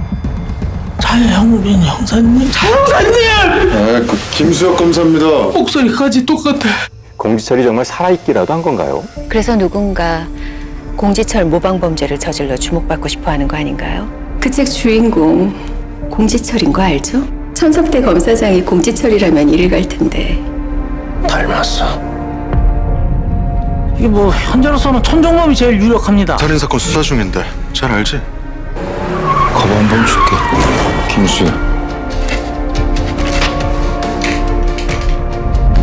차영빈 형사님. 네, 그 김수혁 검사입니다. 목소리까지 똑같아. 공지철이 정말 살아있기라도 한 건가요? 그래서 누군가 공지철 모방범죄를 저질러 주목받고 싶어 하는 거 아닌가요? 그 책 주인공 공지철인 거 알죠? 천석대 검사장이 공지철이라면 이를 갈 텐데. 닮았어. 이게 뭐 현재로서는 천종범이 제일 유력합니다. 살인사건 수사 중인데 잘 알지? 거부 한 번 줄게. 김수혁.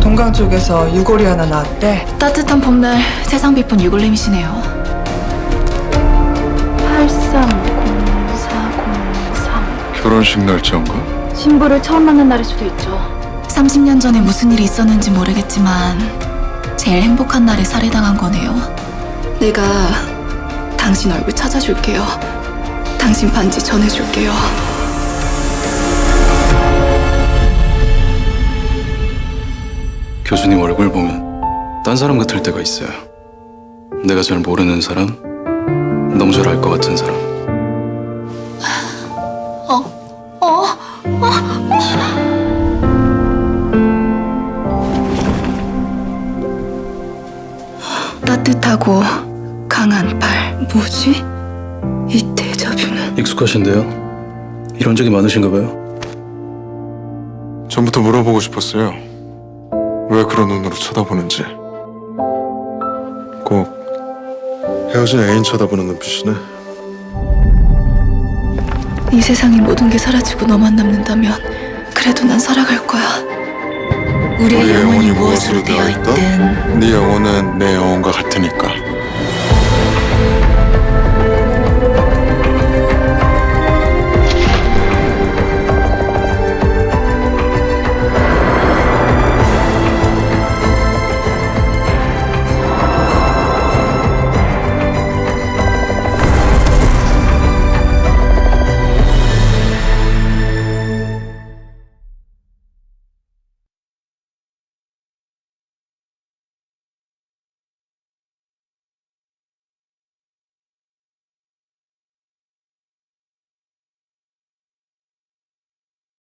동강 쪽에서 유골이 하나 나왔대. 따뜻한 봄날 세상 비쁜 유골렘이시네요. 830403. 결혼식 날짜인가? 신부를 처음 만난 날일 수도 있죠. 30년 전에 무슨 일이 있었는지 모르겠지만 제일 행복한 날에 살해당한 거네요. 내가 당신 얼굴 찾아줄게요. 당신 반지 전해줄게요. 교수님 얼굴 보면 딴 사람 같을 때가 있어요. 내가 잘 모르는 사람, 너무 잘 알 것 같은 사람. 따뜻하고 강한 팔. 뭐지? 이 데자뷰는. 익숙하신데요? 이런 적이 많으신가 봐요? 전부터 물어보고 싶었어요. 왜 그런 눈으로 쳐다보는지. 꼭 헤어진 애인 쳐다보는 눈빛이네. 이 세상의 모든 게 사라지고 너만 남는다면 그래도 난 살아갈 거야. 우리의 영혼이 무엇으로 되어 있든 네 영혼은 내 영혼과 같으니까.